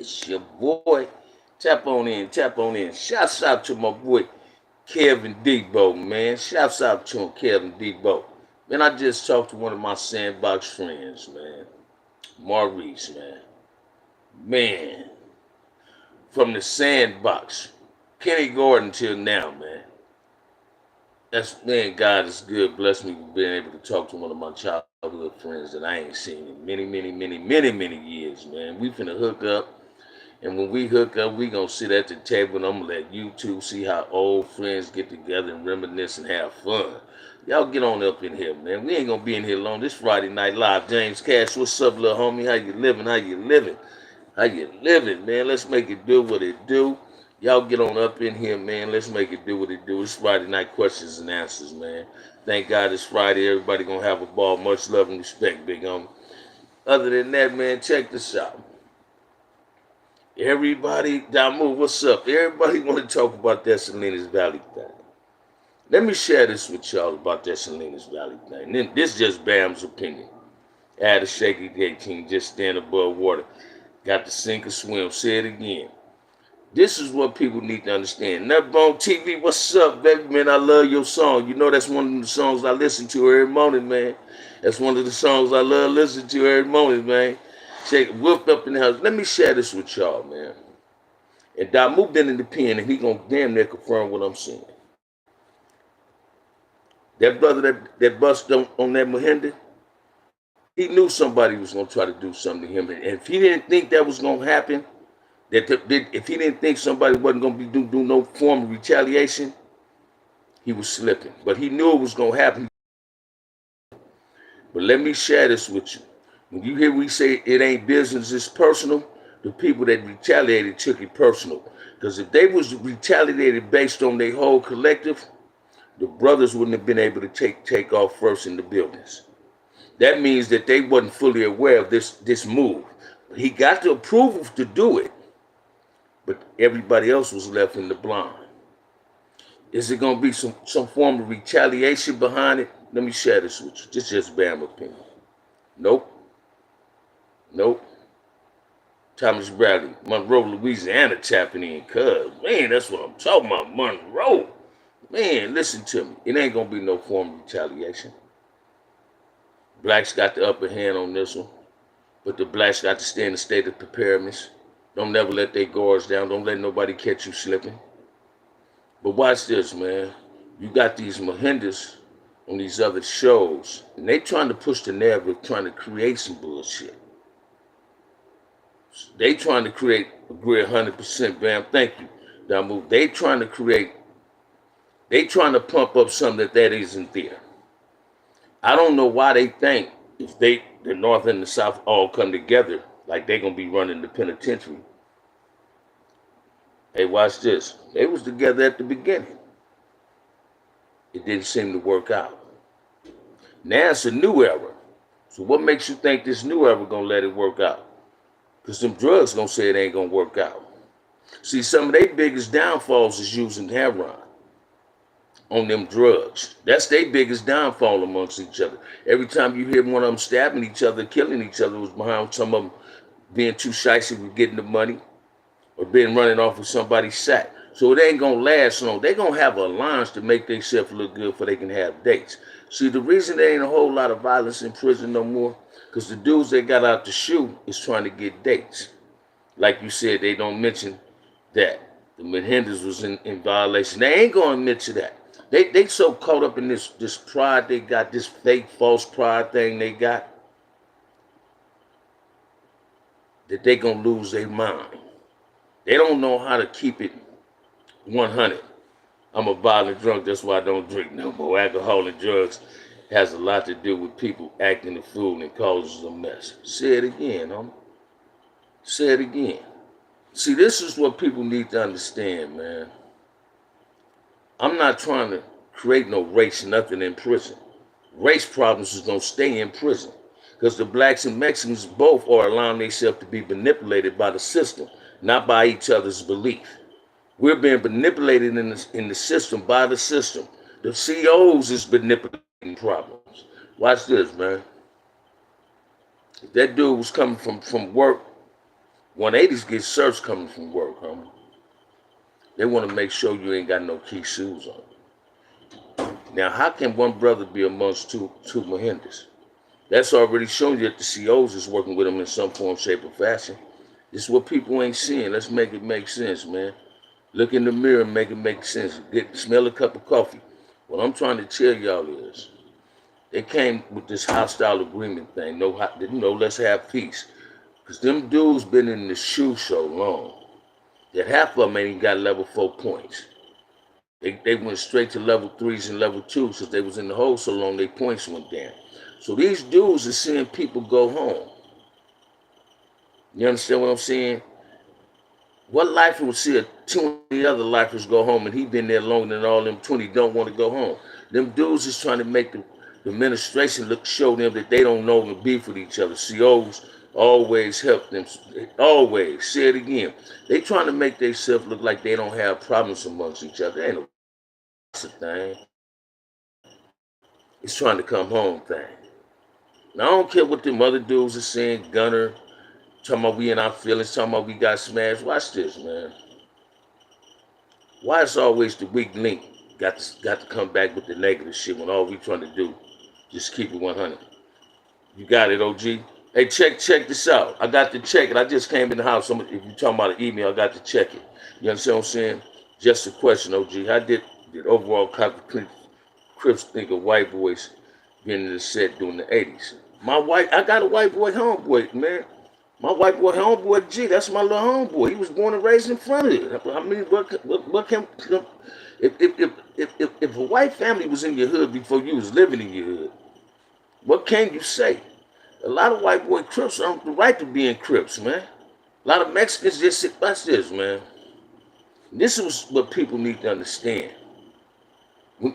It's your boy. Tap on in, tap on in. Shouts out to my boy Kevin Debo, man. Shouts out to him, Kevin Debo. Man, I just talked to one of my sandbox friends, man. Maurice, man. Man, from the sandbox. Kenny Gordon till now, man. That's man, God is good. Bless me with being able to talk to one of my childhood friends that I ain't seen in many years, man. We finna hook up. And when we hook up, we gonna sit at the table and I'm gonna let you two see how old friends get together and reminisce and have fun. Y'all get on up in here, man. We ain't gonna be in here long. This Friday Night Live. James Cash, what's up, little homie? How you living? How you living? How you living, man? Let's make it do what it do. Y'all get on up in here, man. Let's make it do what it do. It's Friday Night Questions and Answers, man. Thank God it's Friday. Everybody gonna have a ball. Much love and respect, big homie. Other than that, man, check this out. Everybody, Damu, what's up? Everybody want to talk about that Salinas Valley thing. Let me share this with y'all about that Salinas Valley thing. Then this is just Bam's opinion. Add a shaky 18, just stand above water. Got to sink or swim. Say it again. This is what people need to understand. Nutbone TV, what's up, baby, man? I love your song. You know that's one of the songs I listen to every morning, man. That's one of the songs I love listening to every morning, man. Shake whooped up in the house. Let me share this with y'all, man. And Damu been in the pen, and he gonna damn near confirm what I'm saying. That brother that bust on that Mahenda, he knew somebody was gonna try to do something to him, and if he didn't think that was gonna happen, if he didn't think somebody wasn't gonna be do no form of retaliation, he was slipping. But he knew it was gonna happen. But let me share this with you. When you hear we say it ain't business, it's personal, the people that retaliated took it personal. Because if they was retaliated based on their whole collective, the brothers wouldn't have been able to take off first in the buildings. That means that they wasn't fully aware of this move. He got the approval to do it, but everybody else was left in the blind. Is it going to be some form of retaliation behind it? Let me share this with you. This is just Bam opinion. Nope. Nope. Thomas Bradley, Monroe, Louisiana tapping in. Cuz, man, that's what I'm talking about, Monroe. Man, listen to me. It ain't going to be no form of retaliation. Blacks got the upper hand on this one. But the blacks got to stay in a state of preparedness. Don't never let their guards down. Don't let nobody catch you slipping. But watch this, man. You got these Mahindas on these other shows, and they trying to push the narrative, trying to create some bullshit. They trying to create, agree 100%, Bam. Thank you, Damu. They trying to pump up something that isn't there. I don't know why they think if the North and the South all come together, like they gonna be running the penitentiary. Hey, watch this. They was together at the beginning. It didn't seem to work out. Now it's a new era. So what makes you think this new era gonna let it work out? Because them drugs gonna say it ain't gonna work out. See, some of their biggest downfalls is using heroin on them drugs. That's their biggest downfall amongst each other. Every time you hear one of them stabbing each other, killing each other, was behind some of them being too shicey with getting the money or being running off with somebody's sack. So it ain't gonna last long. They gonna have a alliance to make themselves look good so they can have dates. See, the reason there ain't a whole lot of violence in prison no more, because the dudes they got out to shoot is trying to get dates. Like you said, they don't mention that. The Mahindas was in violation. They ain't gonna admit to that. They so caught up in this pride they got, this fake false pride thing they got, that they gonna lose their mind. They don't know how to keep it 100. I'm a violent drunk, that's why I don't drink no more. Alcohol and drugs has a lot to do with people acting a fool and causes a mess. Say it again, homie. Say it again. See, this is what people need to understand, man. I'm not trying to create no race, nothing in prison. Race problems is gonna stay in prison. Because the blacks and Mexicans both are allowing themselves to be manipulated by the system, not by each other's belief. We're being manipulated in the system by the system. The CEOs is manipulating problems. Watch this, man. If that dude was coming from work 180s get searched coming from work, homie. They want to make sure you ain't got no key shoes on. Now, how can one brother be amongst two Mahindas? That's already shown you that the COs is working with them in some form, shape, or fashion. This is what people ain't seeing. Let's make it make sense, man. Look in the mirror and make it make sense. Smell a cup of coffee. What I'm trying to tell y'all is, they came with this hostile agreement thing. No, let's have peace. Because them dudes been in the shoe so long that half of them ain't got level 4 points. They went straight to level 3s and level 2s since they was in the hole so long, their points went down. So these dudes are seeing people go home. You understand what I'm saying? What lifer would see 20 other lifers go home and he been there longer than all them 20 don't want to go home? Them dudes is trying to make the administration show them that they don't know the beef with each other. COs always help them. Always. Say it again. They trying to make themselves look like they don't have problems amongst each other. Ain't no thing. It's trying to come home thing. Now, I don't care what them other dudes are saying, Gunner, talking about we in our feelings, talking about we got smashed. Watch this, man. Why it's always the weak link got to come back with the negative shit when all we trying to do just keep it 100? You got it, OG? Hey, check this out. I got to check it. I just came in the house. If you talking about an email, I got to check it. You understand what I'm saying? Just a question, OG. How did overall Crips think of white boys being in the set during the 80s? I got a white boy homeboy, man. My white boy homeboy, G, that's my little homeboy. He was born and raised in front of it. I mean, what can, if a white family was in your hood before you was living in your hood, what can you say? A lot of white boy Crips don't have the right to be in Crips, man. A lot of Mexicans just sit by this, man. This is what people need to understand. When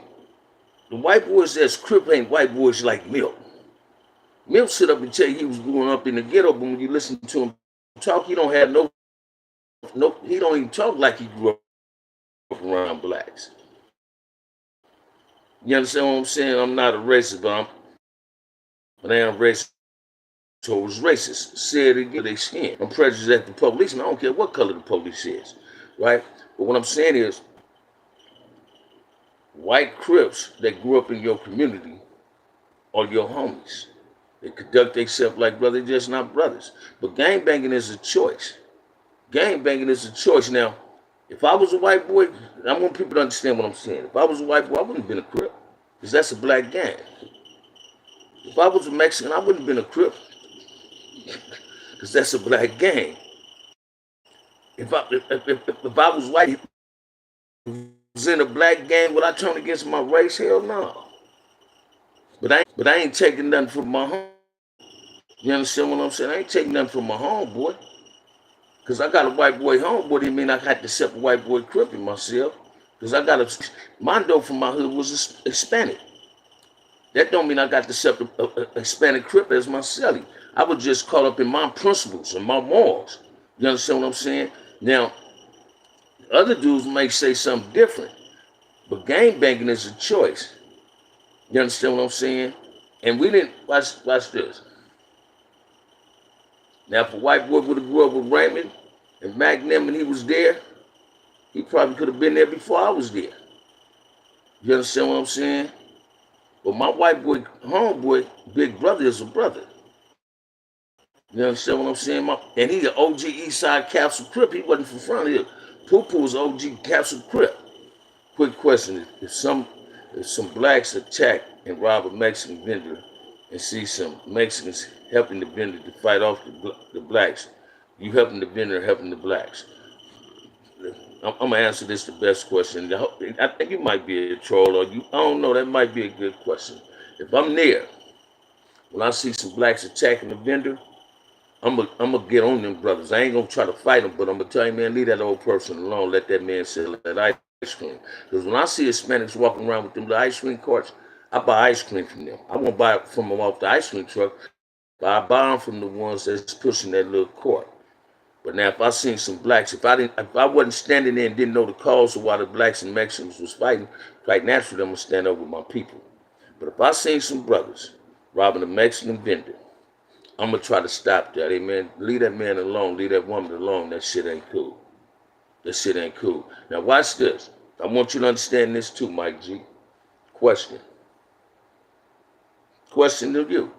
the white boys that's Crip ain't white boys like Milk. Milk sit up and tell you he was growing up in the ghetto, but when you listen to him talk, he don't have he don't even talk like he grew up around blacks. You understand what I'm saying? I'm not a racist, but I am racist towards racists. Say it again, they skin. I'm prejudiced at the police, and I don't care what color the police is, right? But what I'm saying is, white Crips that grew up in your community are your homies. They conduct themselves like brothers, just not brothers. But gangbanging is a choice. Gangbanging is a choice. Now, if I was a white boy, I want people to understand what I'm saying. If I was a white boy, I wouldn't have been a Crip, because that's a black gang. If I was a Mexican, I wouldn't have been a Crip, because that's a black gang. If I was white, was in a black gang, would I turn against my race? Hell no. But I ain't taking nothing from my home. You understand what I'm saying? I ain't taking nothing from my homeboy. Because I got a white boy homeboy, it mean I had to accept a white boy Crip in myself. Because I got Mondo from my hood was Hispanic. That don't mean I got to accept a Hispanic Crip as my celly. I was just caught up in my principles and my morals. You understand what I'm saying? Now, other dudes may say something different, but gangbanging is a choice. You understand what I'm saying? And we didn't, watch this. Now, if a white boy would have grew up with Raymond and Magnum and he was there, he probably could have been there before I was there. You understand what I'm saying? But my white boy, homeboy, big brother is a brother. You understand what I'm saying? And he's an OG Eastside Capsule Crip. He wasn't from front here. Poo-Poo was OG Capsule Crip. Quick question: if some blacks attack and rob a Mexican vendor and see some Mexicans helping the vendor to fight off the blacks, you helping the vendor or helping the blacks? I'm gonna answer this the best question. I think you might be a troll, or I don't know. That might be a good question. If I'm there, when I see some blacks attacking the vendor, I'm gonna get on them brothers. I ain't gonna try to fight them, but I'm gonna tell you, man, leave that old person alone. Let that man sell that ice cream. Because when I see Hispanics walking around with them little ice cream carts, I buy ice cream from them. I won't buy it from them off the ice cream truck, but I buy them from the ones that's pushing that little cart. But now, if I seen some blacks, if I wasn't standing there and didn't know the cause of why the blacks and Mexicans was fighting, quite naturally, I'm gonna stand up with my people. But if I seen some brothers robbing a Mexican vendor, I'm gonna try to stop that. Amen. Leave that man alone. Leave that woman alone. That shit ain't cool. That shit ain't cool. Now watch this. I want you to understand this too, Mike G. Question. Question to you.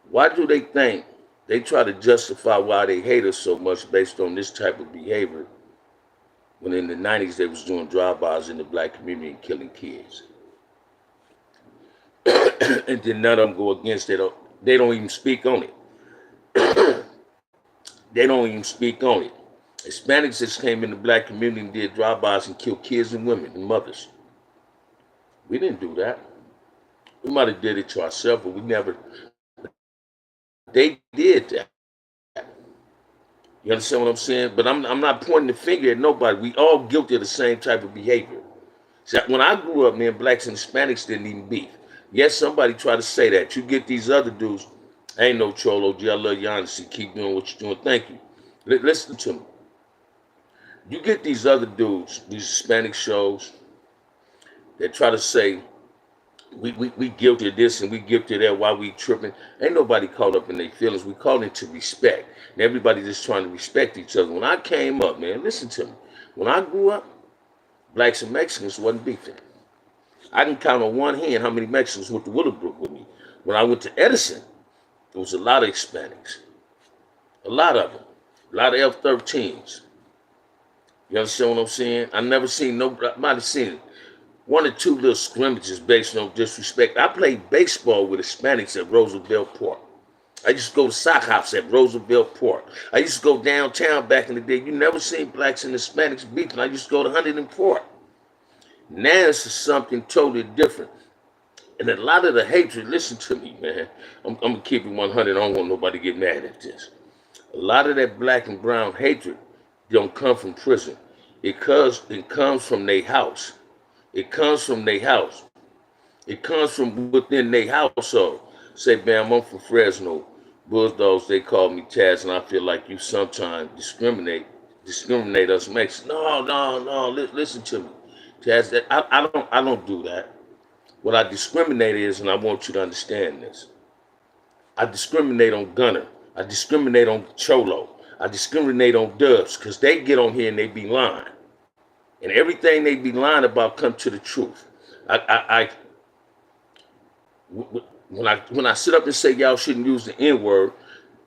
Why do they think they try to justify why they hate us so much based on this type of behavior when in the 90s they was doing drive-bys in the black community and killing kids? And then none of them go against it. They don't even speak on it. They don't even speak on it. Hispanics just came in the black community and did drive-bys and killed kids and women and mothers. We didn't do that. We might have did it to ourselves, but we never. They did that. You understand what I'm saying? But I'm not pointing the finger at nobody. We all guilty of the same type of behavior. So when I grew up, man, blacks and Hispanics didn't even beef. Yes, somebody tried to say that. You get these other dudes. I ain't no troll, OG. I love you honestly. Keep doing what you're doing. Thank you. Listen to me. You get these other dudes, these Hispanic shows, that try to say, we guilty of this and we guilty of that, why we tripping. Ain't nobody caught up in their feelings. We call it to respect. And everybody just trying to respect each other. When I came up, man, listen to me. When I grew up, blacks and Mexicans wasn't beefing. I can count on one hand how many Mexicans went to Willowbrook with me. When I went to Edison, there was a lot of Hispanics. A lot of them. A lot of F-13s. You understand what I'm saying? I never seen nobody, I might have seen one or two little scrimmages based on disrespect. I played baseball with Hispanics at Roosevelt Park. I used to go to sock hops at Roosevelt Park. I used to go downtown back in the day. You never seen blacks and Hispanics beefing. I used to go to 100th Park. Now it's something totally different. And a lot of the hatred, listen to me, man. I'm going to keep it 100. I don't want nobody to get mad at this. A lot of that black and brown hatred don't come from prison. It comes from their house. It comes from their house. It comes from within their household. Say, man, I'm from Fresno. Bulldogs, they call me Taz, and I feel like you sometimes discriminate us Mexicans. No, listen to me. Taz, I don't do that. What I discriminate is, and I want you to understand this, I discriminate on Gunner. I discriminate on Cholo. I discriminate on Dubs, because they get on here and they be lying. And everything they be lying about come to the truth. When I sit up and say y'all shouldn't use the N-word,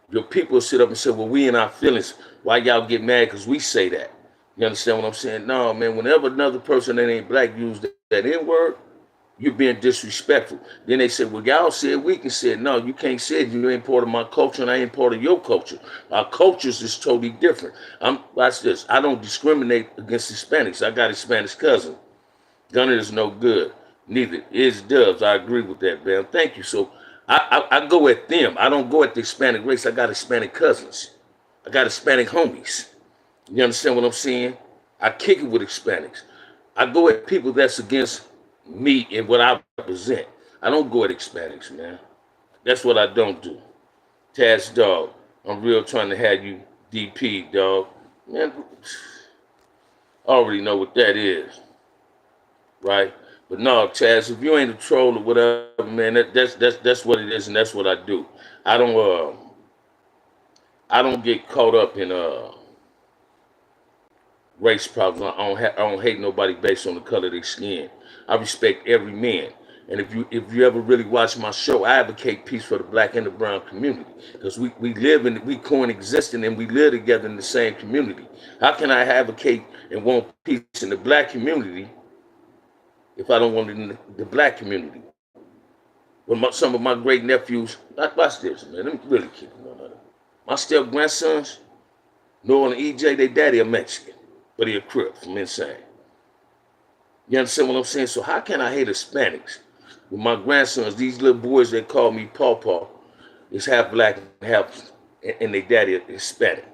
your people sit up and say, well, we in our feelings. Why y'all get mad because we say that? You understand what I'm saying? No, man, whenever another person that ain't black use that N-word, you're being disrespectful. Then they said, well, y'all said we can say it. No, you can't say it. You ain't part of my culture and I ain't part of your culture. Our cultures is totally different. Watch this. I don't discriminate against Hispanics. I got a Hispanic cousin. Gunner is no good. Neither is Dubs. I agree with that, man. Thank you. So I go at them. I don't go at the Hispanic race. I got Hispanic cousins. I got Hispanic homies. You understand what I'm saying? I kick it with Hispanics. I go at people that's against me and what I represent. I don't go at Hispanics, man. That's what I don't do. Taz, dog, I'm real trying to have you DP, dog. Man, I already know what that is, right? But no, Taz, if you ain't a troll or whatever, man, that's what it is, and that's what I do. I don't get caught up in race problems. I don't hate nobody based on the color of their skin. I respect every man. And if you ever really watch my show, I advocate peace for the black and the brown community. Because we coexisting and we live together in the same community. How can I advocate and want peace in the black community if I don't want it in the black community? When some of my great nephews, watch this, man, let me really keep it on. My step grandsons, Noah and EJ, they daddy are Mexican, but he a Crip from Insane. You understand what I'm saying? So how can I hate Hispanics? With my grandsons, these little boys that call me Pawpaw, is half black and half, and they daddy is Hispanic.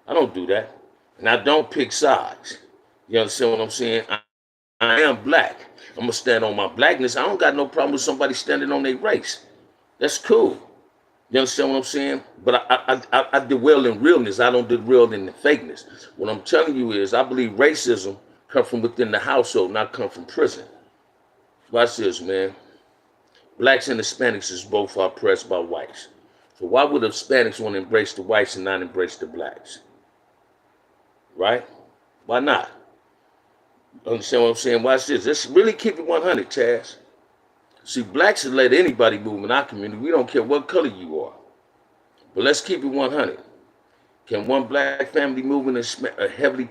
I don't do that. And I don't pick sides. You understand what I'm saying? I am black. I'm going to stand on my blackness. I don't got no problem with somebody standing on their race. That's cool. You understand what I'm saying? But I dwell in realness. I don't dwell in the fakeness. What I'm telling you is I believe racism come from within the household, not come from prison. Watch this, man. Blacks and Hispanics is both oppressed by whites. So why would Hispanics want to embrace the whites and not embrace the blacks? Right? Why not? Understand what I'm saying? Watch this. Let's really keep it 100, Chaz. See, blacks will let anybody move in our community. We don't care what color you are. But let's keep it 100. Can one black family move in a heavily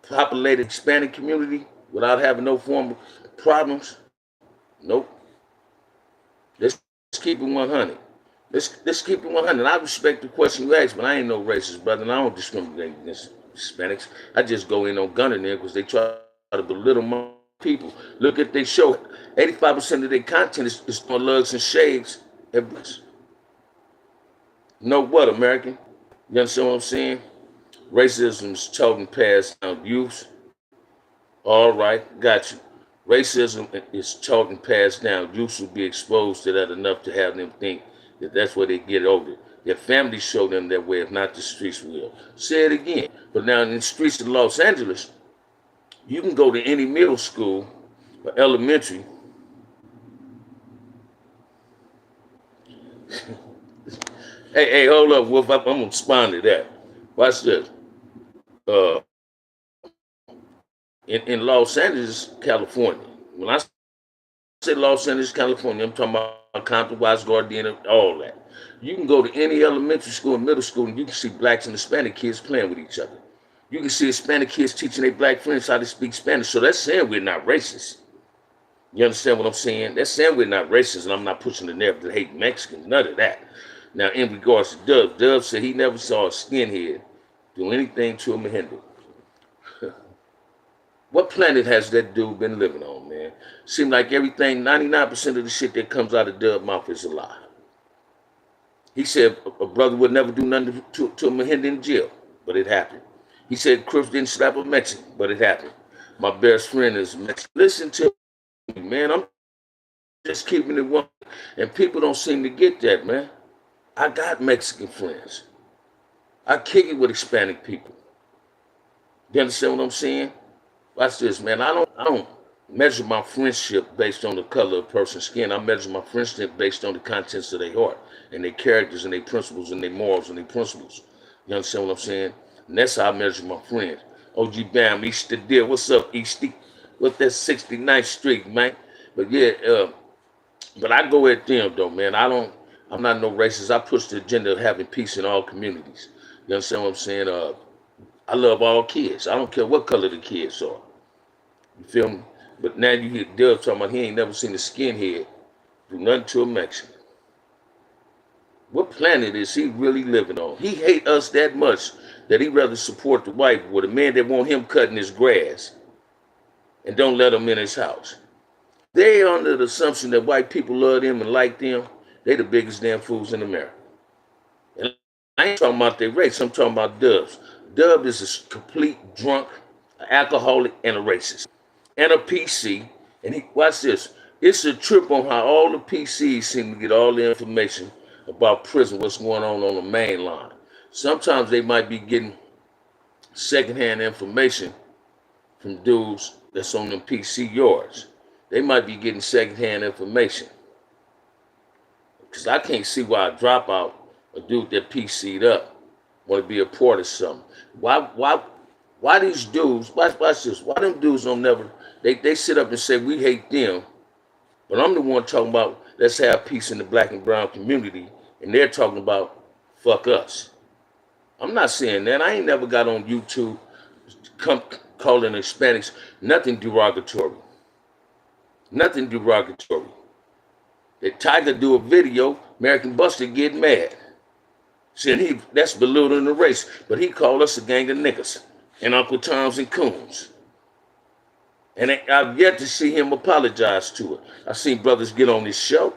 populated Hispanic community without having no form of problems? Nope. Let's keep it 100. Let's keep it 100. I respect the question you asked, but I ain't no racist, brother, and I don't discriminate against Hispanics. I just go in on gunning there because they try to belittle my people. Look at they show. 85% of their content is on lugs and shades. Know what, American? You understand what I'm saying? Racism is taught and passed down youth. All right, got you. Racism is taught and passed down. Youth will be exposed to that enough to have them think that that's where they get over it. Their families show them that way, if not the streets will. Say it again. But now in the streets of Los Angeles, you can go to any middle school or elementary. Hey, hold up, Wolf. I'm going to respond to that. Watch this. In Los Angeles, California, when I say Los Angeles, California, I'm talking about Compton, West Gardena, all that. You can go to any elementary school and middle school and you can see blacks and Hispanic kids playing with each other. You can see Hispanic kids teaching their black friends how to speak Spanish. So that's saying we're not racist. You understand what I'm saying? That's saying we're not racist, and I'm not pushing the narrative to hate Mexicans, none of that. Now, in regards to Dub said he never saw a skinhead do anything to a Mahindu. What planet has that dude been living on, man? Seems like everything, 99% of the shit that comes out of Dub's mouth is a lie. He said a brother would never do nothing to a Mahindu in jail, but it happened. He said Crips didn't slap a Mexican, but it happened. My best friend is Mexican. Listen to me, man. I'm just keeping it one. And people don't seem to get that, man. I got Mexican friends. I kick it with Hispanic people. You understand what I'm saying? Watch this, man. I don't measure my friendship based on the color of a person's skin. I measure my friendship based on the contents of their heart and their characters and their principles and their morals and their principles. You understand what I'm saying? And that's how I measure my friends. OG Bam, East the Deal. What's up, Easty? What's that 69th Street, man? But yeah, but I go at them though, man. I'm not no racist. I push the agenda of having peace in all communities. You understand what I'm saying? I love all kids. I don't care what color the kids are. You feel me? But now you hear Dub talking about he ain't never seen a skinhead do nothing to a Mexican. What planet is he really living on? He hate us that much that he rather support the white boy, the man that want him cutting his grass and don't let him in his house. They under the assumption that white people love them and like them. They the biggest damn fools in America. And I ain't talking about their race. I'm talking about Dubs. Dub is a complete drunk, an alcoholic, and a racist. And a PC. And he, watch this. It's a trip on how all the PCs seem to get all the information about prison, what's going on the main line. Sometimes they might be getting secondhand information from dudes that's on them PC yards. They might be getting secondhand information. Because I can't see why a dropout, a dude that PC'd up, want to be a part of something. Why these dudes, watch this, why them dudes don't never, they sit up and say we hate them, but I'm the one talking about let's have peace in the black and brown community, and they're talking about fuck us. I'm not saying that. I ain't never got on YouTube calling Hispanics nothing derogatory. Nothing derogatory. That Tiger do a video, American Buster get mad. Said that's belittling the race, but he called us a gang of niggas and Uncle Toms and Coons. And I've yet to see him apologize to it. I've seen brothers get on this show,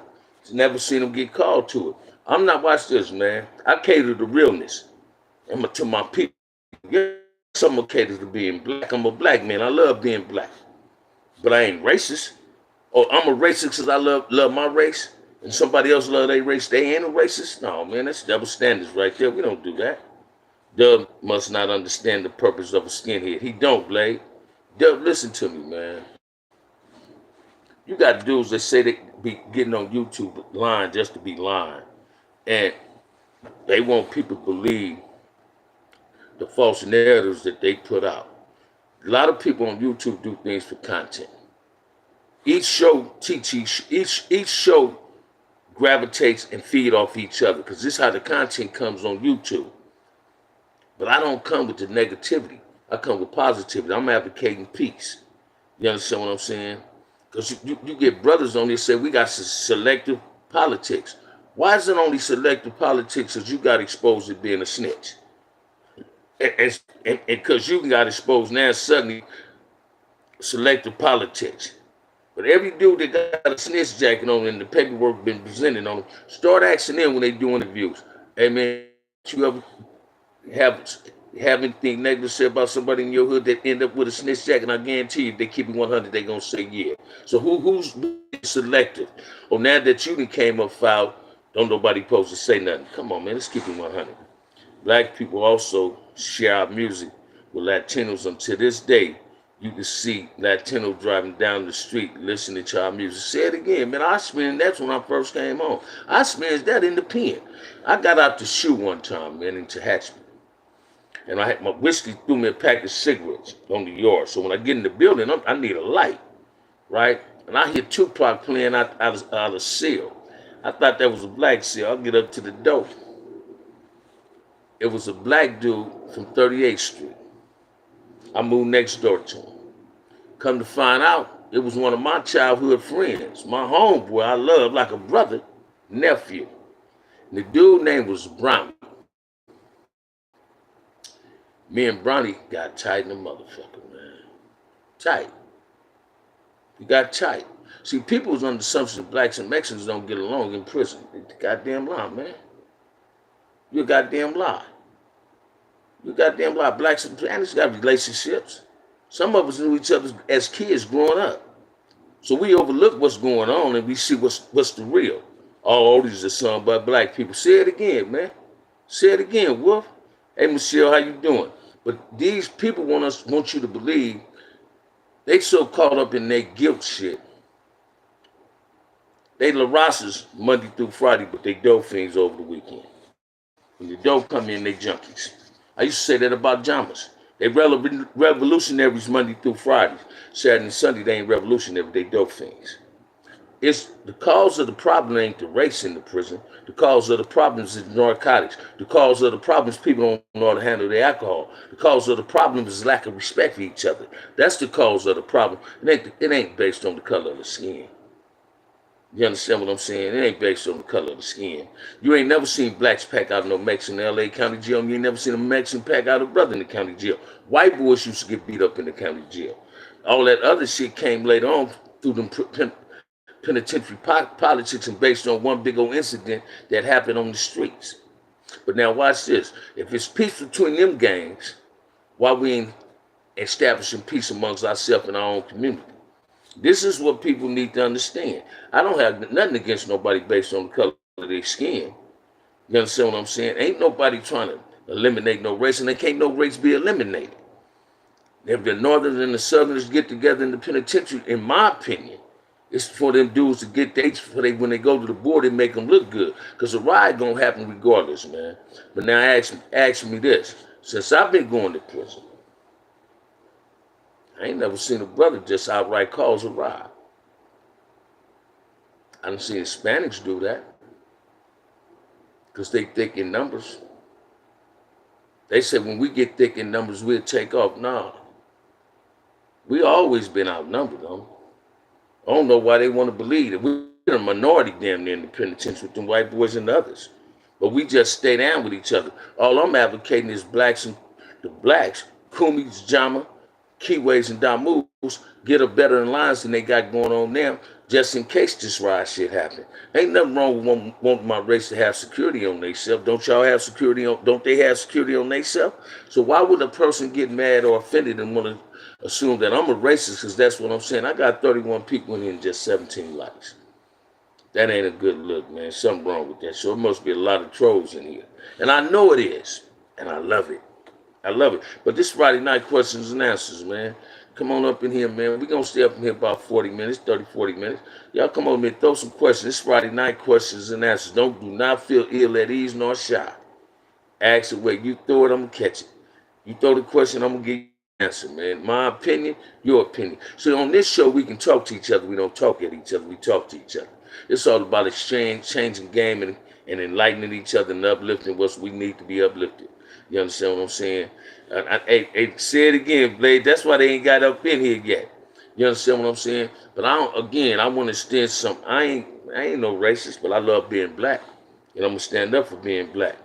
never seen him get called to it. I'm not, watch this, man. I cater to realness. I'm to my people. Yes, I'm cater to being black. I'm a black man. I love being black. But I ain't racist. Or I'm a racist because I love my race, and somebody else love their race, they ain't a racist? No, man, that's double standards right there. We don't do that. Dub must not understand the purpose of a skinhead. He don't, Blade. Dub, listen to me, man. You got dudes that say they be getting on YouTube lying just to be lying. And they want people to believe the false narratives that they put out. A lot of people on YouTube do things for content. Each show teaches, each show gravitates and feed off each other, because this is how the content comes on YouTube. But I don't come with the negativity. I come with positivity. I'm advocating peace. You understand what I'm saying? Because you get brothers on there say we got selective politics. Why is it only selective politics? Because you got exposed as being a snitch. And because you got exposed now suddenly selective politics. But every dude that got a snitch jacket on and the paperwork been presented on them, start asking them when they do interviews. Hey man, you ever have anything negative to say about somebody in your hood that end up with a snitch jacket? I guarantee you, if they keep it 100, they gonna say yeah. So who's selective? Well, now that you done came up foul, don't nobody supposed to say nothing. Come on, man, let's keep it 100. Black people also share our music with Latinos. Until this day, you can see Latino driving down the street listening to our music. Say it again, man. I experienced that when I first came home. I experienced that in the pen. I got out the shoe one time, man, in Tehachapi. And I had my whiskey threw me a pack of cigarettes on the yard. So when I get in the building, I need a light, right? And I hear Tupac playing out of seal. I thought that was a black seal. I'll get up to the door. It was a black dude from 38th Street. I moved next door to him. Come to find out, it was one of my childhood friends, my homeboy I love like a brother, nephew. And the dude's name was Brownie. Me and Brownie got tight in the motherfucker, man. Tight. We got tight. See, people was under the assumption that blacks and Mexicans don't get along in prison. It's a goddamn lie, man. You're a goddamn lie. You goddamn lie. Blacks and Hispanics got relationships. Some of us knew each other as kids growing up. So we overlook what's going on and we see what's the real. All these are sung by black people. Say it again, man. Say it again, Wolf. Hey, Michelle, how you doing? But these people want you to believe they so caught up in their guilt shit. They La Rosas Monday through Friday, but they dope fiends over the weekend. When the dope come in, they junkies. I used to say that about Jamas. They revolutionaries Monday through Friday. Saturday and Sunday, they ain't revolutionary, they dope fiends. It's the cause of the problem ain't the race in the prison. The cause of the problems is narcotics. The cause of the problems people don't know how to handle their alcohol. The cause of the problem is lack of respect for each other. That's the cause of the problem. It ain't based on the color of the skin. You understand what I'm saying? It ain't based on the color of the skin. You ain't never seen blacks pack out no Mexican in LA County Jail. You ain't never seen a Mexican pack out a brother in the county jail. White boys used to get beat up in the county jail. All that other shit came later on through them penitentiary politics and based on one big old incident that happened on the streets. But now watch this. If it's peace between them gangs, why we ain't establishing peace amongst ourselves in our own community? This is what people need to understand. I don't have nothing against nobody based on the color of their skin. You understand what I'm saying? Ain't nobody trying to eliminate no race, and there can't no race be eliminated. If the Northerners and the Southerners get together in the penitentiary, in my opinion, it's for them dudes to get dates when they go to the board and make them look good. Because the riot gonna happen regardless, man. But now ask me this. Since I've been going to prison, I ain't never seen a brother just outright cause a riot. I done seen Hispanics do that. Because they thick in numbers. They said when we get thick in numbers, we'll take off. Nah. We always been outnumbered, though. I don't know why they want to believe it. We're a minority damn near in the penitentiary with them white boys and others. But we just stay down with each other. All I'm advocating is blacks and the blacks, Kumis, Jama, Kiwis, and Damus, get a better alliance than they got going on now, just in case this riot shit happen. Ain't nothing wrong with wanting my race to have security on themselves. Don't y'all have security on, don't they have security on themselves? So why would a person get mad or offended and want to assume that I'm a racist, because that's what I'm saying? I got 31 people in here and just 17 likes. That ain't a good look, man. Something wrong with that. So it must be a lot of trolls in here. And I know it is. And I love it. I love it. But this Friday night questions and answers, man. Come on up in here, man. We're going to stay up in here about 40 minutes, 30, 40 minutes. Y'all come on in, throw some questions. It's Friday night, questions and answers. Do not feel ill at ease nor shy. Ask it where you throw it, I'm going to catch it. You throw the question, I'm going to give you the answer, man. My opinion, your opinion. So on this show, we can talk to each other. We don't talk at each other. We talk to each other. It's all about exchange, changing game, and enlightening each other and uplifting what we need to be uplifted. You understand what I'm saying? I say it again, Blade. That's why they ain't got up in here yet. You understand what I'm saying? But I want to extend something. I ain't no racist, but I love being black. And I'm going to stand up for being black.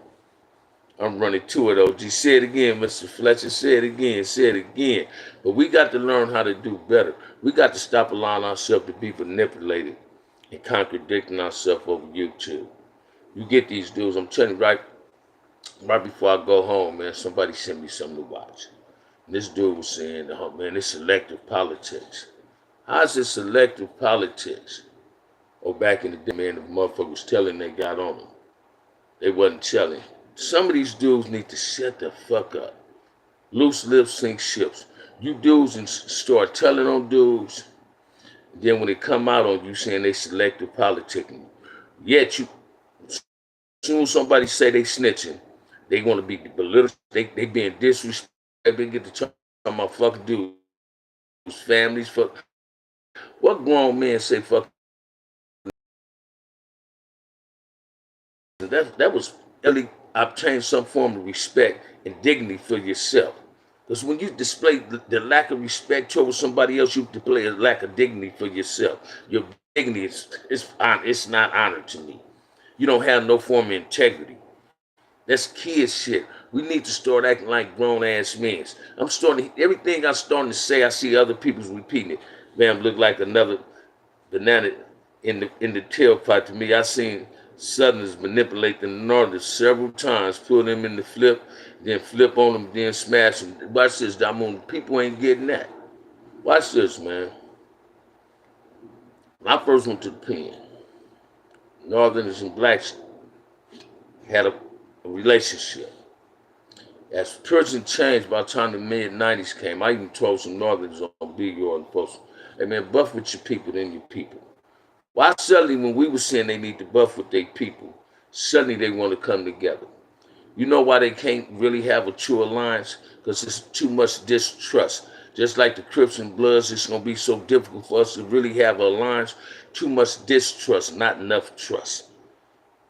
I'm running to it, OG. Say it again, Mr. Fletcher. Say it again. Say it again. But we got to learn how to do better. We got to stop allowing ourselves to be manipulated and contradicting ourselves over YouTube. You get these dudes, I'm telling you, right before I go home, man, somebody sent me something to watch. And this dude was saying, oh, man, it's selective politics. How's it selective politics? Oh, back in the day, man, the motherfucker was telling they got on them. They wasn't telling. Some of these dudes need to shut the fuck up. Loose lips sink ships. You dudes and start telling on dudes, then when they come out on you saying they selective politicking, yet you, as soon as somebody say they snitching, they want to be belittled. They being disrespectful. They get to talk about fucking dudes, families, fuck. What grown men say fuck? That was really obtain some form of respect and dignity for yourself. Because when you display the lack of respect towards somebody else, you display a lack of dignity for yourself. Your dignity it's not honored to me. You don't have no form of integrity. That's kid shit. We need to start acting like grown-ass men. Everything I'm starting to say, I see other people's repeating it. Man, look like another banana in the tailpipe to me. I seen Southerners manipulate the Northerners several times, put them in the flip, then flip on them, then smash them. Watch this, Damon. People ain't getting that. Watch this, man. When I first went to the pen, Northerners and blacks had a relationship. As prison changed by the time the mid-90s came, I even told some Northerners on Big Yard and Post, hey man, buff with your people than your people. Why suddenly when we were saying they need to buff with their people, suddenly they want to come together? You know why they can't really have a true alliance? Because there's too much distrust. Just like the Crips and Bloods, it's going to be so difficult for us to really have an alliance. Too much distrust, not enough trust.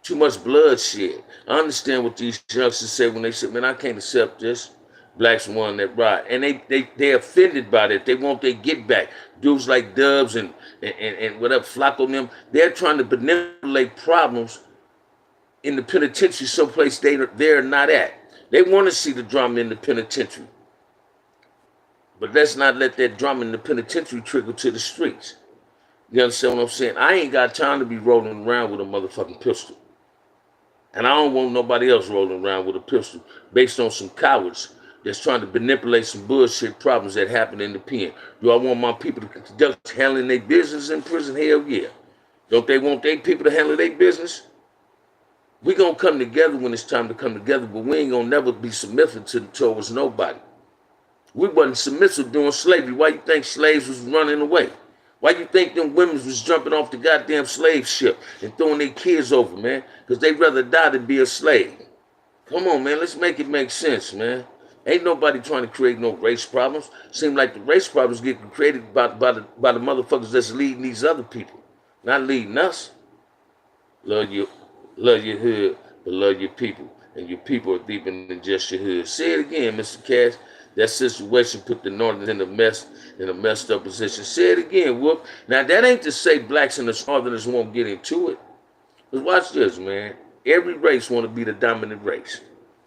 Too much bloodshed. I understand what these youngsters say when they say, man, I can't accept this. Blacks won that ride. And they're offended by that. They want their get back. Dudes like Dubs and whatever, Flacco and them, they're trying to manipulate problems in the penitentiary someplace they're not at. They want to see the drama in the penitentiary. But let's not let that drama in the penitentiary trickle to the streets. You understand what I'm saying? I ain't got time to be rolling around with a motherfucking pistol. And I don't want nobody else rolling around with a pistol based on some cowards that's trying to manipulate some bullshit problems that happen in the pen. Do I want my people to conduct handling their business in prison? Hell yeah. Don't they want their people to handle their business? We gonna come together when it's time to come together, but we ain't gonna never be submissive towards nobody. We wasn't submissive during slavery. Why you think slaves was running away? Why you think them women was jumping off the goddamn slave ship and throwing their kids over, man? Because they'd rather die than be a slave. Come on, man. Let's make it make sense, man. Ain't nobody trying to create no race problems. Seem like the race problems get created by the motherfuckers that's leading these other people, not leading us. Love your hood, but love your people. And your people are deeper than just your hood. Say it again, Mr. Cash. That situation put the Northerners in a messed up position. Say it again, Whoop. Now, that ain't to say blacks and the Northerners won't get into it. Because watch this, man. Every race want to be the dominant race.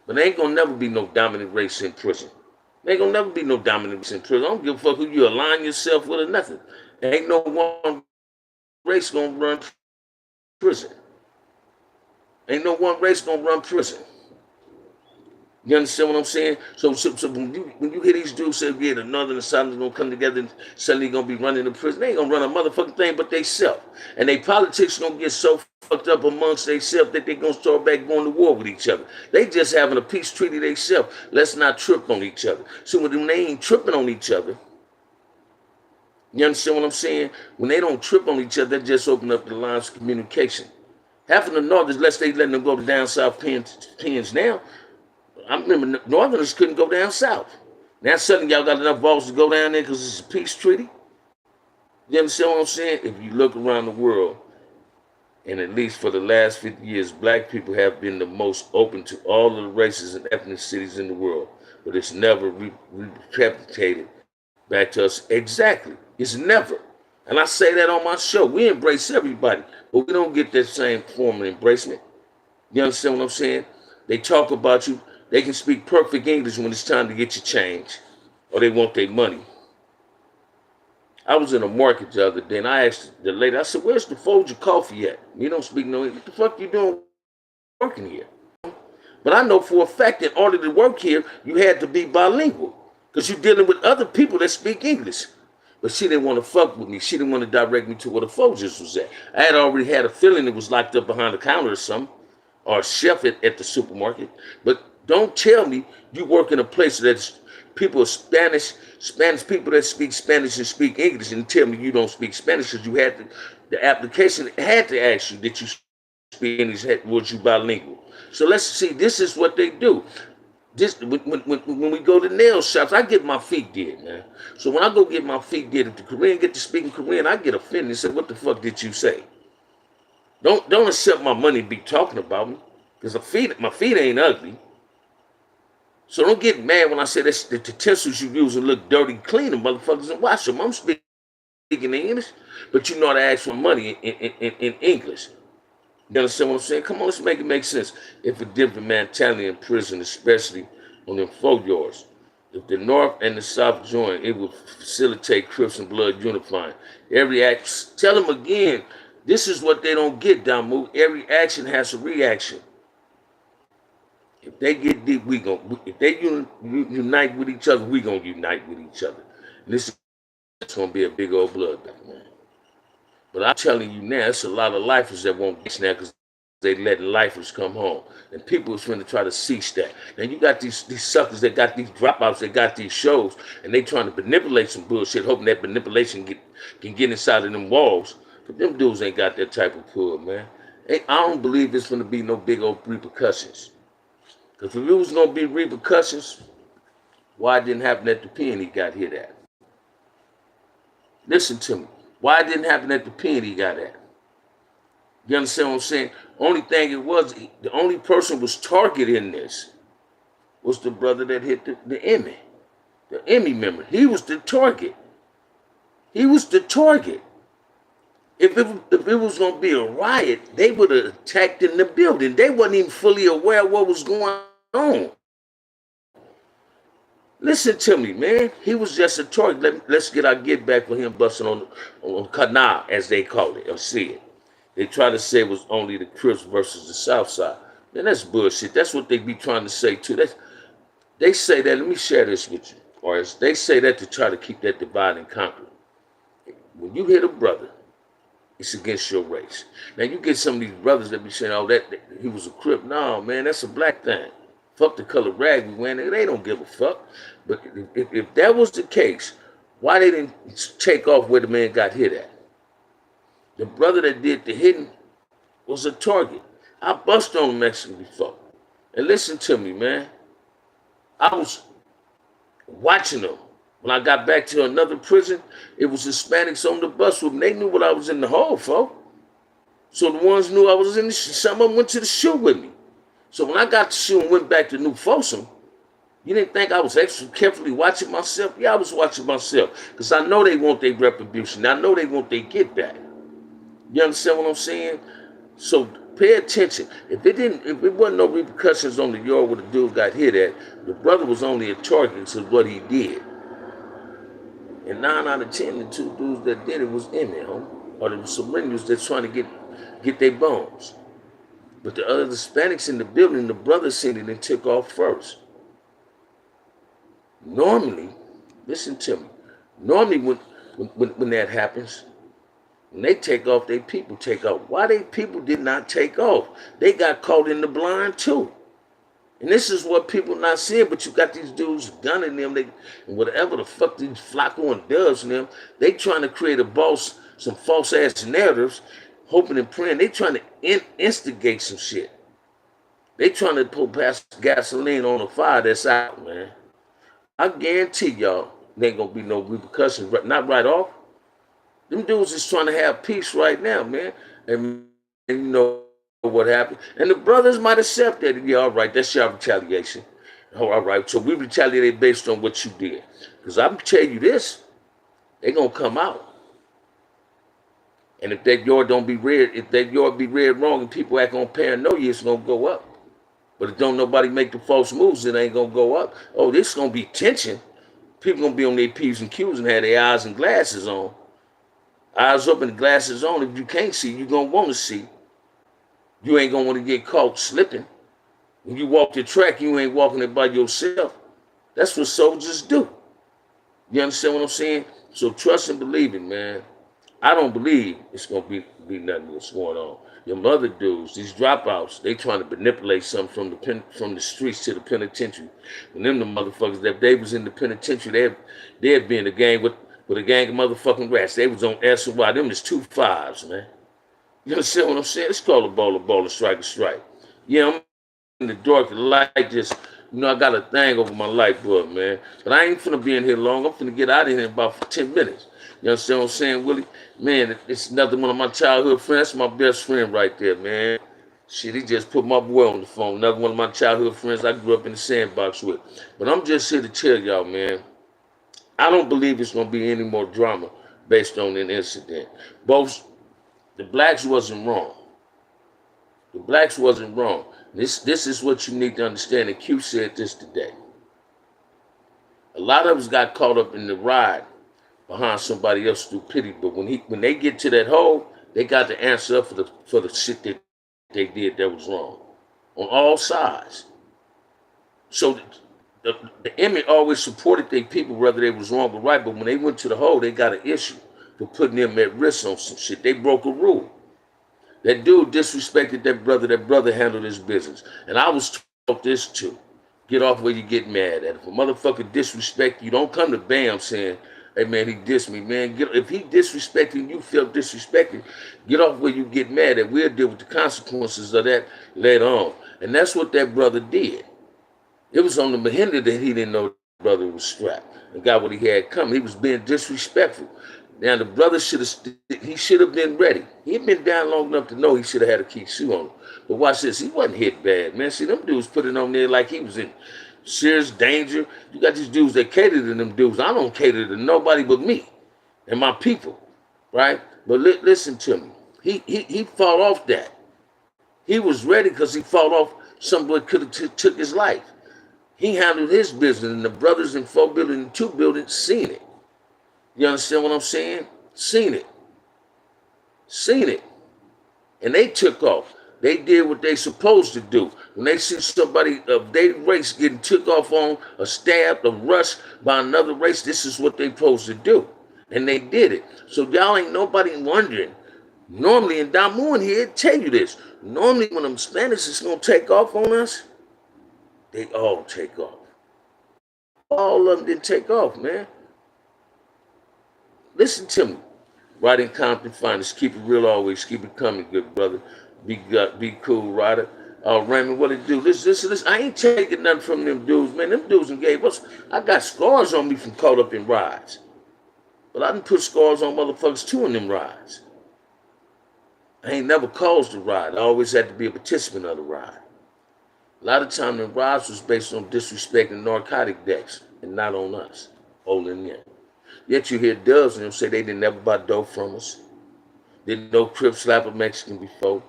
But there ain't going to never be no dominant race in prison. There ain't going to never be no dominant race in prison. I don't give a fuck who you align yourself with or nothing. There ain't no one race going to run prison. Ain't no one race going to run prison. You understand what I'm saying? So when you hear these dudes say, yeah, the Northern and Southern is going to come together and suddenly going to be running the prison, they ain't going to run a motherfucking thing but they self. And they politics going to get so fucked up amongst themselves that they going to start back going to war with each other. They just having a peace treaty themselves. Let's not trip on each other. So when they ain't tripping on each other, You understand what I'm saying? When they don't trip on each other, they just open up the lines of communication. Half of the Northerners, unless they letting them go to down south pens now, I remember Northerners couldn't go down south. Now suddenly y'all got enough balls to go down there because it's a peace treaty. You understand what I'm saying? If you look around the world, and at least for the last 50 years, black people have been the most open to all of the races and ethnicities in the world. But it's never replicated back to us exactly. It's never. And I say that on my show. We embrace everybody, but we don't get that same form of embracement. You understand what I'm saying? They talk about you. They can speak perfect English when it's time to get your change, or they want their money. I was in a market the other day, and I asked the lady, I said, where's the Folger coffee at? You don't speak no English. What the fuck you doing working here? But I know for a fact that in order to work here, you had to be bilingual, because you're dealing with other people that speak English. But she didn't want to fuck with me. She didn't want to direct me to where the Folgers was at. I had already had a feeling it was locked up behind the counter or something, or a chef at the supermarket. But don't tell me you work in a place that's people of Spanish people that speak Spanish and speak English, and tell me you don't speak Spanish because you had the application had to ask you that you speak English, was you bilingual. So let's see, this is what they do. This when we go to nail shops, I get my feet did, man. So when I go get my feet did, if the Korean get to speaking Korean, I get offended and say, what the fuck did you say? Don't accept my money and be talking about me, because my feet ain't ugly. So don't get mad when I say that the utensils you use and look dirty, clean them, motherfuckers, and wash them. I'm speaking English, but you know how to ask for money in English. You understand what I'm saying? Come on, let's make it make sense. If a different mentality in prison, especially on them 4 yards, if the North and the South join, it will facilitate Crips and Blood unifying. Every act, tell them again, this is what they don't get, Damu. Every action has a reaction. If they get deep, if they unite with each other, we gonna unite with each other. And this is gonna be a big old bloodbath, man. But I'm telling you now, it's a lot of lifers that won't get now because they letting lifers come home. And people is trying to try to cease that. Now you got these suckers that got these dropouts that got these shows, and they trying to manipulate some bullshit, hoping that manipulation can get inside of them walls. But them dudes ain't got that type of pull, man. I don't believe it's gonna be no big old repercussions. Because if it was going to be repercussions, why it didn't happen at the pen he got hit at? Listen to me. Why it didn't happen at the pen he got at? You understand what I'm saying? Only thing it was, the only person was targeted in this was the brother that hit the Emmy. The Emmy member. He was the target. He was the target. If it was going to be a riot, they would have attacked in the building. They wasn't even fully aware of what was going on. Listen to me, man. He was just a target. Let's get our get back for him busting on canal, as they call it, or see it. They try to say it was only the Crips versus the South Side. Man, that's bullshit. That's what they be trying to say, too. They say that, let me share this with you. Or they say that to try to keep that divide and conquer. When you hit a brother, it's against your race. Now you get some of these brothers that be saying, oh, that he was a Crip. No, man, that's a black thing. Fuck the color rag we wearing. They don't give a fuck. But if that was the case, why they didn't take off where the man got hit at? The brother that did the hitting was a target. I bust on Mexican before. And listen to me, man. I was watching them. When I got back to another prison, it was Hispanics on the bus with me. They knew what I was in the hole for. So the ones knew I was in the some of them went to the shoe with me. So when I got the shoe and went back to New Folsom, you didn't think I was extra carefully watching myself? Yeah, I was watching myself. Because I know they want their retribution. I know they want their get back. You understand what I'm saying? So pay attention. If it wasn't no repercussions on the yard where the dude got hit at, the brother was only a target to what he did. And 9 out of 10, the 2 dudes that did it was in there, homie. Or the Sureños that's trying to get their bones. But the other Hispanics in the building, the brothers seen it and took off first. Normally, listen to me. Normally when that happens, when they take off, they people take off. Why they people did not take off? They got caught in the blind too. And this is what people not seeing, but you got these dudes gunning them, and whatever the fuck these Flacco and Dubs and them, they trying to create some false ass narratives, hoping and praying. They trying to instigate some shit. They trying to put past gasoline on a fire that's out, man. I guarantee y'all, there ain't gonna be no repercussions, not right off. Them dudes is trying to have peace right now, man. And you know what happened. And the brothers might accept that. Yeah, all right, that's your retaliation. Oh, all right, so we retaliated based on what you did. Because I'm tell you this, they gonna come out. And if that yard don't be read, if that yard be read wrong and people act on paranoia, it's gonna go up. But if don't nobody make the false moves, it ain't gonna go up. Oh, this gonna be tension. People gonna be on their P's and Q's and have their eyes and glasses on. Eyes up and glasses on. If you can't see, you gonna want to see. You ain't gonna want to get caught slipping. When you walk the track, you ain't walking it by yourself. That's what soldiers do. You understand what I'm saying? So trust and believe it, man. I don't believe it's gonna be nothing that's going on. Your mother dudes, these dropouts, they trying to manipulate something from the streets to the penitentiary. And them the motherfuckers, if they was in the penitentiary, they'd be in the gang with a gang of motherfucking rats. They was on S&Y. Them is 2 5s, man. You understand what I'm saying? It's called a bowler, strike a strike. Yeah, I'm in the dark, the light just, I got a thing over my light bulb, man. But I ain't finna be in here long. I'm finna get out of here in about 10 minutes. You understand what I'm saying, Willie? Man, it's another one of my childhood friends. That's my best friend right there, man. Shit, he just put my boy on the phone. Another one of my childhood friends I grew up in the sandbox with. But I'm just here to tell y'all, man, I don't believe it's gonna be any more drama based on an incident. Both the blacks wasn't wrong. The blacks wasn't wrong. This is what you need to understand. And Q said this today. A lot of us got caught up in the ride behind somebody else's stupidity, but when they get to that hole, they got to answer up for the shit that they did that was wrong on all sides. So the enemy always supported their people, whether they was wrong or right. But when they went to the hole, they got an issue for putting them at risk on some shit. They broke a rule. That dude disrespected that brother. That brother handled his business. And I was taught this too. Get off where you get mad at. If a motherfucker disrespect you, don't come to Bam saying, hey man, he dissed me, man. If he disrespecting you, feel disrespected, get off where you get mad at. We'll deal with the consequences of that later on. And that's what that brother did. It was on the Mahinda that he didn't know the brother was strapped and got what he had coming. He was being disrespectful. Now the brother should have been ready. He had been down long enough to know he should have had a key shoe on him. But watch this, he wasn't hit bad, man. See, them dudes put it on there like he was in serious danger. You got these dudes that cater to them dudes. I don't cater to nobody but me and my people, right? But listen to me. He fought off that. He was ready because he fought off somebody could have took his life. He handled his business, and the brothers in 4 buildings and 2 buildings seen it. You understand what I'm saying? Seen it. Seen it. And they took off. They did what they supposed to do. When they see somebody of their race getting took off on, or stabbed, or rushed by another race, this is what they supposed to do. And they did it. So y'all ain't nobody wondering. Normally, and Damoon here tell you this. Normally when them Spanish is going to take off on us, they all take off. All of them didn't take off, man. Listen to me. Right in Compton Finest. Keep it real always. Keep it coming, good brother. Be cool, Ryder. Raymond, what it do? Listen. I ain't taking nothing from them dudes, man. Them dudes and gave us. I got scars on me from caught up in rides. But I done put scars on motherfuckers too in them rides. I ain't never caused the ride. I always had to be a participant of the ride. A lot of time the rides was based on disrespecting narcotic decks and not on us, holding them. Yet you hear Dubs and them say they didn't never buy dope from us. Didn't know Crip slap a Mexican before.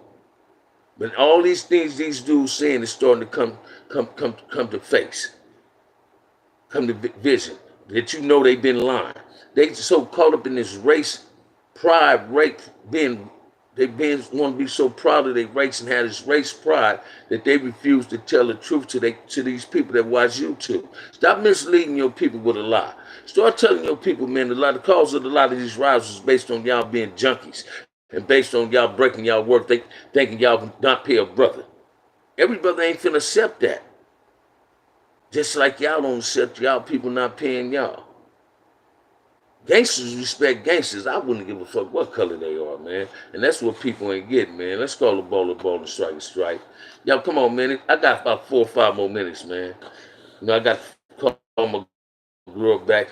But all these things these dudes saying is starting to come to face. Come to vision. That you know they've been lying. They so caught up in this race, pride, they want to be so proud of their race and have this race pride that they refuse to tell the truth to these people that watch YouTube. Stop misleading your people with a lie. Start telling your people, man, the cause of a lot of these riots is based on y'all being junkies and based on y'all breaking y'all work, thinking y'all not pay a brother. Every brother ain't finna accept that. Just like y'all don't accept y'all people not paying y'all. Gangsters respect gangsters. I wouldn't give a fuck what color they are, man. And that's what people ain't getting, man. Let's call a ball, and strike a strike. Y'all, come on, man. I got about 4 or 5 more minutes, man. I got to call my girl back.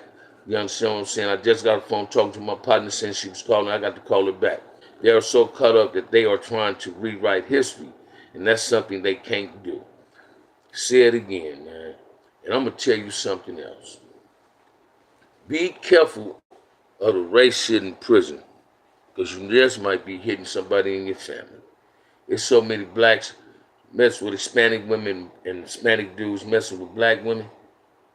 You understand what I'm saying? I just got a phone talking to my partner since she was calling. I got to call her back. They are so caught up that they are trying to rewrite history. And that's something they can't do. Say it again, man. And I'm going to tell you something else. Be careful of the race shit in prison, because you just might be hitting somebody in your family. There's so many blacks mess with Hispanic women and Hispanic dudes messing with black women.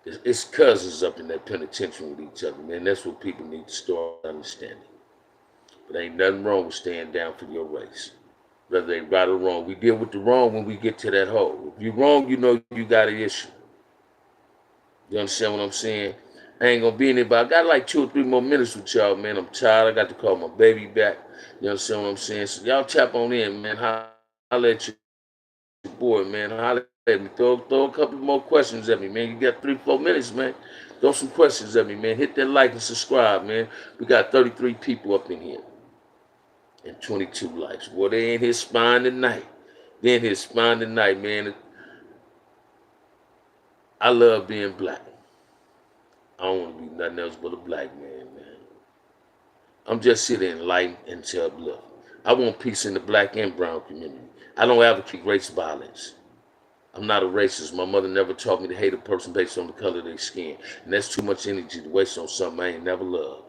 It's cousins up in that penitentiary with each other, man. That's what people need to start understanding. But ain't nothing wrong with staying down for your race. Whether they right or wrong. We deal with the wrong when we get to that hole. If you're wrong, you know you got an issue. You understand what I'm saying? I ain't gonna be in it, but I got like 2 or 3 more minutes with y'all, man. I'm tired. I got to call my baby back. You understand what I'm saying? So y'all tap on in, man. Holla at your boy, man. Holla at me. Throw a couple more questions at me, man. You got 3 or 4 minutes, man. Throw some questions at me, man. Hit that like and subscribe, man. We got 33 people up in here and 22 likes. Boy, they in here spine tonight. They in here spine tonight, man. I love being black. I don't want to be nothing else but a black man, man. I'm just here to enlighten and to uplift. I want peace in the black and brown community. I don't advocate race violence. I'm not a racist. My mother never taught me to hate a person based on the color of their skin. And that's too much energy to waste on something I ain't never loved.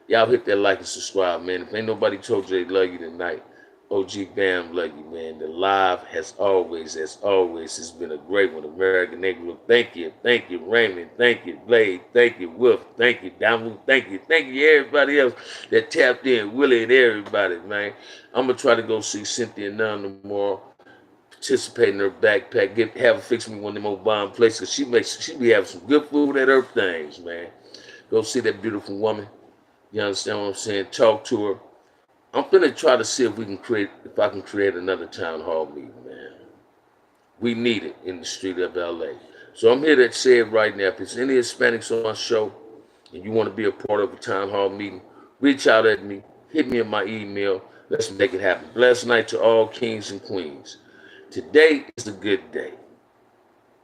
Y'all hit that like and subscribe, man. If ain't nobody told you they love you tonight, OG Bam love you, man. The live as always, has been a great one. American Negro, thank you, Raymond, thank you, Blade, thank you, Wolf, thank you, Damu, thank you, everybody else that tapped in, Willie and everybody, man. I'm gonna try to go see Cynthia Nunn tomorrow, participate in her backpack, have her fix me one of them old bomb places, cause she be having some good food at her things, man. Go see that beautiful woman. You understand what I'm saying? Talk to her. I'm gonna try to see if I can create another town hall meeting, man. We need it in the street of LA. So I'm here to say it right now. If there's any Hispanics on my show and you want to be a part of a town hall meeting, reach out at me, hit me in my email. Let's make it happen. Blessed night to all kings and queens. Today is a good day.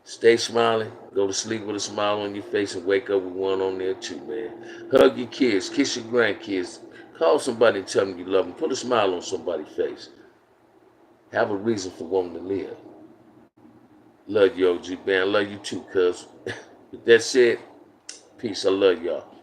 Stay smiling, go to sleep with a smile on your face, and wake up with one on there too, man. Hug your kids, kiss your grandkids, call somebody and tell them you love them. Put a smile on somebody's face. Have a reason for wanting to live. Love you, OG Band. Love you too, cuz. With that said, peace. I love y'all.